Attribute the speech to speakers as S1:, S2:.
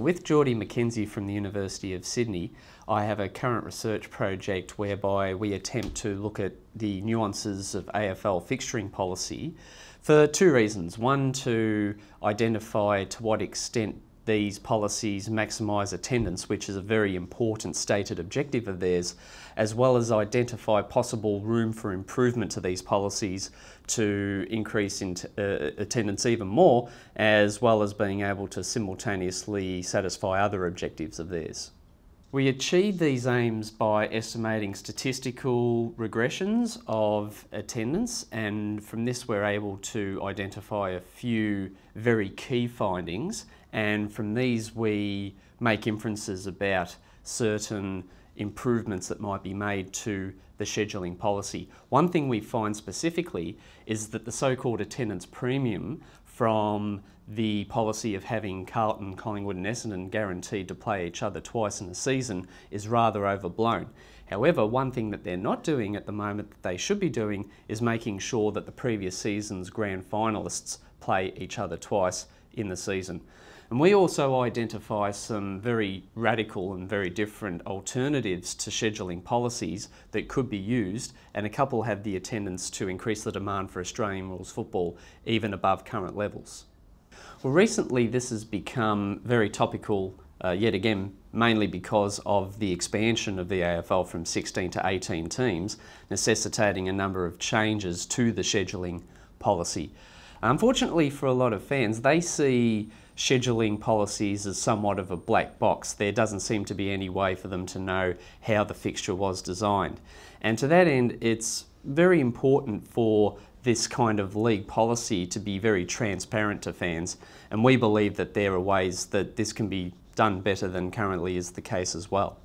S1: with Geordie McKenzie from the University of Sydney, I have a current research project whereby we attempt to look at the nuances of AFL fixturing policy for two reasons. One, to identify to what extent these policies maximise attendance, which is a very important stated objective of theirs, as well as identify possible room for improvement to these policies to increase attendance even more, as well as being able to simultaneously satisfy other objectives of theirs. We achieve these aims by estimating statistical regressions of attendance, and from this we're able to identify a few very key findings, and from these we make inferences about certain improvements that might be made to the scheduling policy. One thing we find specifically is that the so-called attendance premium from the policy of having Carlton, Collingwood and Essendon guaranteed to play each other twice in a season is rather overblown. However, one thing that they're not doing at the moment that they should be doing is making sure that the previous season's grand finalists play each other twice in the season. And we also identify some very radical and very different alternatives to scheduling policies that could be used, and a couple have the attendance to increase the demand for Australian rules football even above current levels. Well, recently this has become very topical yet again, mainly because of the expansion of the AFL from 16 to 18 teams, necessitating a number of changes to the scheduling policy. Unfortunately for a lot of fans, they see scheduling policies as somewhat of a black box. There doesn't seem to be any way for them to know how the fixture was designed. And to that end, it's very important for this kind of league policy to be very transparent to fans, and we believe that there are ways that this can be done better than currently is the case as well.